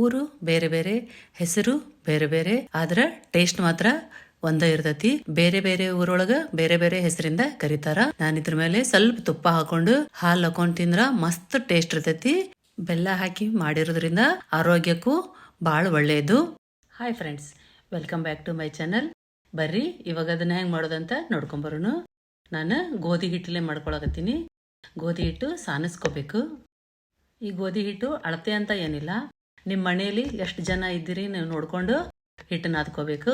ಊರು ಬೇರೆ ಬೇರೆ, ಹೆಸರು ಬೇರೆ ಬೇರೆ, ಆದ್ರ ಟೇಸ್ಟ್ ಮಾತ್ರ ಒಂದ ಇರ್ತೈತಿ. ಬೇರೆ ಬೇರೆ ಊರೊಳಗ ಬೇರೆ ಬೇರೆ ಹೆಸರಿಂದ ಕರೀತಾರ. ನಾನು ಇದ್ರ ಮೇಲೆ ಸ್ವಲ್ಪ ತುಪ್ಪ ಹಾಕೊಂಡು ಹಾಲು ಹಾಕೊಂಡ್ ತಿಂದ್ರ ಮಸ್ತ್ ಟೇಸ್ಟ್ ಇರ್ತೈತಿ. ಬೆಲ್ಲ ಹಾಕಿ ಮಾಡಿರೋದ್ರಿಂದ ಆರೋಗ್ಯಕ್ಕೂ ಭಾಳ ಒಳ್ಳೆಯದು. Hi friends, welcome back to my channel. ಬರ್ರಿ ಇವಾಗ ಅದನ್ನ ಹೆಂಗ್ ಮಾಡೋದಂತ ನೋಡ್ಕೊಂಬರೋಣ. ನಾನು ಗೋಧಿ ಹಿಟ್ಟಲ್ಲೇ ಮಾಡ್ಕೊಳಕತ್ತೀನಿ. ಗೋಧಿ ಹಿಟ್ಟು ಸಾನಿಸ್ಕೋಬೇಕು. ಈ ಗೋಧಿ ಹಿಟ್ಟು ಅಳತೆ ಅಂತ ಏನಿಲ್ಲ, ನಿಮ್ಮ ಮನೆಯಲ್ಲಿ ಎಷ್ಟು ಜನ ಇದ್ದೀರಿ ನೀವು ನೋಡಿಕೊಂಡು ಹಿಟ್ಟು ನಾದ್ಕೋಬೇಕು.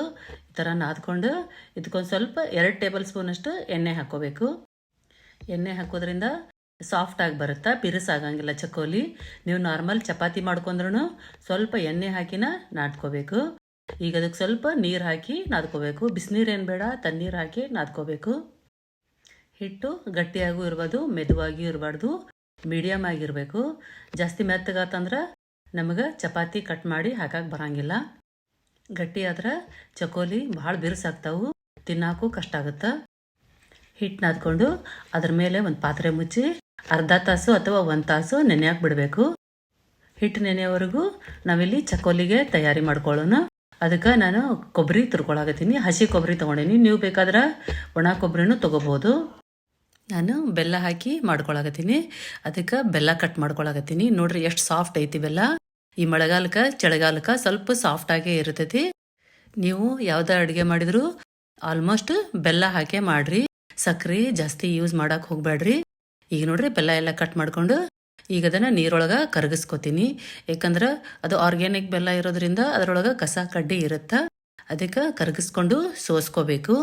ಈ ಥರ ನಾದ್ಕೊಂಡು ಇದಕ್ಕೊಂದು ಸ್ವಲ್ಪ 2 ಟೇಬಲ್ ಸ್ಪೂನ್ ಅಷ್ಟು ಎಣ್ಣೆ ಹಾಕ್ಕೋಬೇಕು. ಎಣ್ಣೆ ಹಾಕೋದ್ರಿಂದ ಸಾಫ್ಟ್ ಆಗಿ ಬರುತ್ತಾ, ಬಿರುಸಾಗಂಗಿಲ್ಲ ಚಕೋಲಿ. ನೀವು ನಾರ್ಮಲ್ ಚಪಾತಿ ಮಾಡ್ಕೊಂಡ್ರೂ ಸ್ವಲ್ಪ ಎಣ್ಣೆ ಹಾಕಿನ ನಾದ್ಕೋಬೇಕು. ಈಗ ಅದಕ್ಕೆ ಸ್ವಲ್ಪ ನೀರು ಹಾಕಿ ನಾದ್ಕೋಬೇಕು. ಬಿಸಿನೀರು ಏನು ಬೇಡ, ತಣ್ಣೀರು ಹಾಕಿ ನಾದ್ಕೋಬೇಕು. ಹಿಟ್ಟು ಗಟ್ಟಿಯಾಗೂ ಇರ್ಬೋದು, ಮೆದುವಾಗಿಯೂ ಇರಬಾರ್ದು, ಮೀಡಿಯಮ್ ಆಗಿರಬೇಕು. ಜಾಸ್ತಿ ಮೆತ್ತಗಾತಂದ್ರೆ ನಮಗೆ ಚಪಾತಿ ಕಟ್ ಮಾಡಿ ಹಾಕಕ್ಕೆ ಬರಂಗಿಲ್ಲ. ಗಟ್ಟಿ ಆದ್ರೆ ಚಕೋಲಿ ಭಾಳ ಬಿರುಸಾಗ್ತಾವು, ತಿನ್ನೋಕ್ಕೂ ಕಷ್ಟ ಆಗುತ್ತೆ. ಹಿಟ್ಟು ನಾದ್ಕೊಂಡು ಅದ್ರ ಮೇಲೆ ಒಂದು ಪಾತ್ರೆ ಮುಚ್ಚಿ ಅರ್ಧ ತಾಸು ಅಥವಾ 1 ತಾಸು ನೆನೆಯಾಕೆ ಬಿಡಬೇಕು. ಹಿಟ್ಟು ನೆನೆಯವರೆಗೂ ನಾವಿಲ್ಲಿ ಚಕೋಲಿಗೆ ತಯಾರಿ ಮಾಡ್ಕೊಳ್ಳೋಣ. ಅದಕ್ಕೆ ನಾನು ಕೊಬ್ಬರಿ ತುರ್ಕೊಳಕತ್ತೀನಿ. ಹಸಿ ಕೊಬ್ಬರಿ ತೊಗೊಂಡೀನಿ, ನೀವು ಬೇಕಾದ್ರೆ ಒಣ ಕೊಬ್ಬರಿನೂ ತೊಗೋಬೋದು. ನಾನು ಬೆಲ್ಲ ಹಾಕಿ ಮಾಡ್ಕೊಳಕತ್ತೀನಿ. ಅದಕ್ಕೆ ಬೆಲ್ಲ ಕಟ್ ಮಾಡ್ಕೊಳಕತ್ತೀನಿ. ನೋಡ್ರಿ ಎಷ್ಟು ಸಾಫ್ಟ್ ಐತಿ ಬೆಲ್ಲ. ಈ ಮಳೆಗಾಲಕ್ಕೆ ಚಳಿಗಾಲಕ್ಕೆ ಸ್ವಲ್ಪ ಸಾಫ್ಟಾಗೇ ಇರ್ತೈತಿ. ನೀವು ಯಾವುದೇ ಅಡುಗೆ ಮಾಡಿದ್ರು ಆಲ್ಮೋಸ್ಟ್ ಬೆಲ್ಲ ಹಾಕೇ ಮಾಡ್ರಿ. ಸಕ್ಕರೆ ಜಾಸ್ತಿ ಯೂಸ್ ಮಾಡಕ್ಕೆ ಹೋಗ್ಬೇಡ್ರಿ. ಈಗ ನೋಡ್ರಿ ಬೆಲ್ಲ ಎಲ್ಲ ಕಟ್ ಮಾಡ್ಕೊಂಡು ಈಗ ಅದನ್ನು ನೀರೊಳಗೆ ಕರಗಿಸ್ಕೊತೀನಿ. ಯಾಕಂದ್ರೆ ಅದು ಆರ್ಗ್ಯಾನಿಕ್ ಬೆಲ್ಲ ಇರೋದ್ರಿಂದ ಅದರೊಳಗೆ ಕಸ ಕಡ್ಡಿ ಇರುತ್ತೆ. ಅದಕ್ಕೆ ಕರಗಿಸ್ಕೊಂಡು ಸೋಸ್ಕೋಬೇಕು.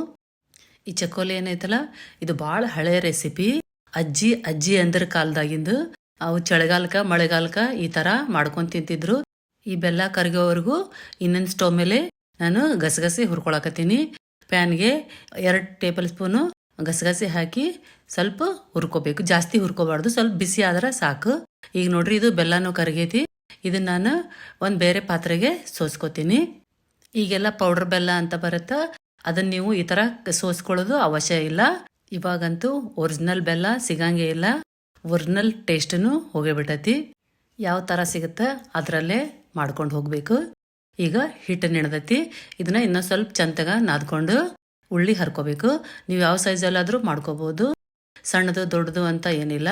ಈ ಚಕೋಲಿ ಏನೈತಲ್ಲ, ಇದು ಭಾಳ ಹಳೆಯ ರೆಸಿಪಿ. ಅಜ್ಜಿ ಅಂದ್ರ ಕಾಲದಾಗಿಂದು. ಅವು ಚಳಿಗಾಲಕ್ಕೆ ಮಳೆಗಾಲಕ್ಕೆ ಈ ಥರ ಮಾಡ್ಕೊಂಡು ತಿಂತಿದ್ರು. ಈ ಬೆಲ್ಲ ಕರಗೋವರೆಗೂ ಇನ್ನೊಂದು ಸ್ಟವ್ ಮೇಲೆ ನಾನು ಗಸಗಸೆ ಹುರ್ಕೊಳಕತ್ತೀನಿ. ಪ್ಯಾನ್ಗೆ 2 ಟೇಬಲ್ ಸ್ಪೂನು ಗಸಗಸೆ ಹಾಕಿ ಸ್ವಲ್ಪ ಹುರ್ಕೋಬೇಕು. ಜಾಸ್ತಿ ಹುರ್ಕೋಬಾರ್ದು, ಸ್ವಲ್ಪ ಬಿಸಿ ಆದ್ರೆ ಸಾಕು. ಈಗ ನೋಡ್ರಿ ಇದು ಬೆಲ್ಲನೂ ಕರಗೈತಿ. ಇದನ್ನ ನಾನು ಒಂದು ಬೇರೆ ಪಾತ್ರೆಗೆ ಸೋಸ್ಕೋತೀನಿ. ಈಗೆಲ್ಲ ಪೌಡರ್ ಬೆಲ್ಲ ಅಂತ ಬರುತ್ತೆ, ಅದನ್ನು ನೀವು ಈ ಥರ ಸೋಸ್ಕೊಳ್ಳೋದು ಅವಶ್ಯ ಇಲ್ಲ. ಇವಾಗಂತೂ ಒರಿಜಿನಲ್ ಬೆಲ್ಲ ಸಿಗಂಗೇ ಇಲ್ಲ. ಒರಿಜಿನಲ್ ಟೇಸ್ಟೂ ಹೋಗಿಬಿಟ್ಟೈತಿ. ಯಾವ ಥರ ಸಿಗುತ್ತೆ ಅದರಲ್ಲೇ ಮಾಡ್ಕೊಂಡು ಹೋಗಬೇಕು. ಈಗ ಹಿಟ್ಟು ನೆನೆದೈತಿ. ಇದನ್ನ ಇನ್ನೊಂದು ಸ್ವಲ್ಪ ಚಂತಗ ನಾದ್ಕೊಂಡು ಉಳ್ಳಿ ಹರ್ಕೋಬೇಕು. ನೀವು ಯಾವ ಸೈಜಲ್ಲಾದರೂ ಮಾಡ್ಕೋಬೋದು, ಸಣ್ಣದು ದೊಡ್ಡದು ಅಂತ ಏನಿಲ್ಲ.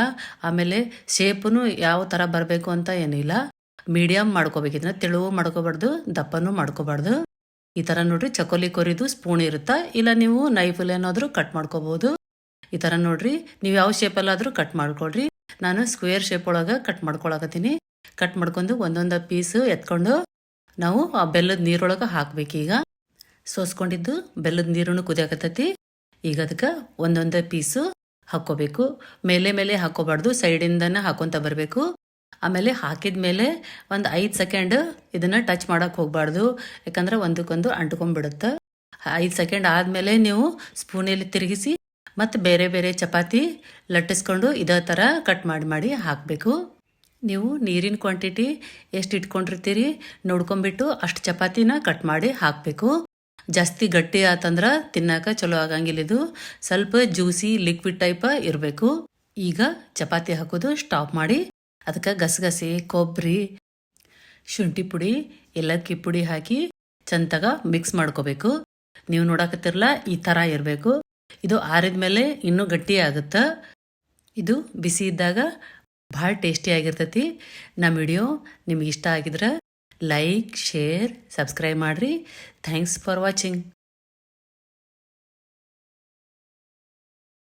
ಆಮೇಲೆ ಶೇಪನು ಯಾವ ಥರ ಬರಬೇಕು ಅಂತ ಏನಿಲ್ಲ, ಮೀಡಿಯಮ್ ಮಾಡ್ಕೋಬೇಕು. ಇದನ್ನ ತೆಳುವು ಮಾಡ್ಕೋಬಾರ್ದು, ದಪ್ಪನೂ ಮಾಡ್ಕೋಬಾರ್ದು. ಈ ಥರ ನೋಡ್ರಿ ಚಕೋಲಿ ಕೊರಿದು ಸ್ಪೂನ್ ಇರುತ್ತಾ, ಇಲ್ಲ ನೀವು ನೈಫಲ್ಲಿ ಏನಾದರೂ ಕಟ್ ಮಾಡ್ಕೋಬೋದು. ಈ ಥರ ನೋಡ್ರಿ, ನೀವು ಯಾವ ಶೇಪಲ್ಲಾದರೂ ಕಟ್ ಮಾಡ್ಕೊಳ್ರಿ. ನಾನು ಸ್ಕ್ವೇರ್ ಶೇಪ್ ಒಳಗೆ ಕಟ್ ಮಾಡ್ಕೊಳಕತ್ತೀನಿ. ಕಟ್ ಮಾಡ್ಕೊಂಡು ಒಂದೊಂದು ಪೀಸು ಎತ್ಕೊಂಡು ನಾವು ಆ ಬೆಲ್ಲದ ನೀರೊಳಗೆ ಹಾಕ್ಬೇಕು. ಈಗ ಸೋಸ್ಕೊಂಡಿದ್ದು ಬೆಲ್ಲದ ನೀರನ್ನು ಕುದಿಯಾಕತ್ತೈತಿ. ಈಗ ಅದಕ್ಕೆ ಒಂದೊಂದು ಪೀಸು ಹಾಕ್ಕೋಬೇಕು. ಮೇಲೆ ಹಾಕ್ಕೋಬಾರ್ದು, ಸೈಡಿಂದನೇ ಹಾಕೊತ ಬರಬೇಕು. ಆಮೇಲೆ ಹಾಕಿದ ಮೇಲೆ ಒಂದು 5 ಸೆಕೆಂಡ್ ಇದನ್ನು ಟಚ್ ಮಾಡೋಕ್ಕೆ ಹೋಗಬಾರ್ದು, ಯಾಕಂದ್ರೆ ಒಂದಕ್ಕೊಂದು ಅಂಟ್ಕೊಂಡ್ಬಿಡುತ್ತೆ. 5 ಸೆಕೆಂಡ್ ಆದಮೇಲೆ ನೀವು ಸ್ಪೂನಲ್ಲಿ ತಿರುಗಿಸಿ ಮತ್ತು ಬೇರೆ ಬೇರೆ ಚಪಾತಿ ಲಟ್ಟಿಸ್ಕೊಂಡು ಇದೇ ಥರ ಕಟ್ ಮಾಡಿ ಹಾಕಬೇಕು. ನೀವು ನೀರಿನ ಕ್ವಾಂಟಿಟಿ ಎಷ್ಟು ಇಟ್ಕೊಂಡಿರ್ತೀರಿ ನೋಡ್ಕೊಂಬಿಟ್ಟು ಅಷ್ಟು ಚಪಾತಿನ ಕಟ್ ಮಾಡಿ ಹಾಕಬೇಕು. ಜಾಸ್ತಿ ಗಟ್ಟಿ ಆತಂದ್ರೆ ತಿನ್ನಕ್ಕೆ ಚಲೋ ಆಗಂಗಿಲ್ಲ. ಇದು ಸ್ವಲ್ಪ ಜ್ಯೂಸಿ ಲಿಕ್ವಿಡ್ ಟೈಪ್ ಇರಬೇಕು. ಈಗ ಚಪಾತಿ ಹಾಕೋದು ಸ್ಟಾಪ್ ಮಾಡಿ ಅದಕ್ಕೆ ಗಸಗಸೆ, ಕೊಬ್ಬರಿ, ಶುಂಠಿ ಪುಡಿ, ಏಲಕ್ಕಿ ಪುಡಿ ಹಾಕಿ ಚಂತಾಗ ಮಿಕ್ಸ್ ಮಾಡ್ಕೋಬೇಕು. ನೀವು ನೋಡಕತ್ತಿರಲ್ಲ ಈ ಥರ ಇರಬೇಕು. ಇದು ಆರಿದ ಮೇಲೆ ಇನ್ನೂ ಗಟ್ಟಿ ಆಗುತ್ತೆ. ಇದು ಬಿಸಿ ಇದ್ದಾಗ ಭಾಳ ಟೇಸ್ಟಿಯಾಗಿರ್ತೈತಿ. ನಮ್ಮ ವಿಡಿಯೋ ನಿಮ್ಗೆ ಇಷ್ಟ ಆಗಿದ್ರೆ ಲೈಕ್, ಶೇರ್, ಸಬ್ಸ್ಕ್ರೈಬ್ ಮಾಡಿರಿ. Thanks for watching.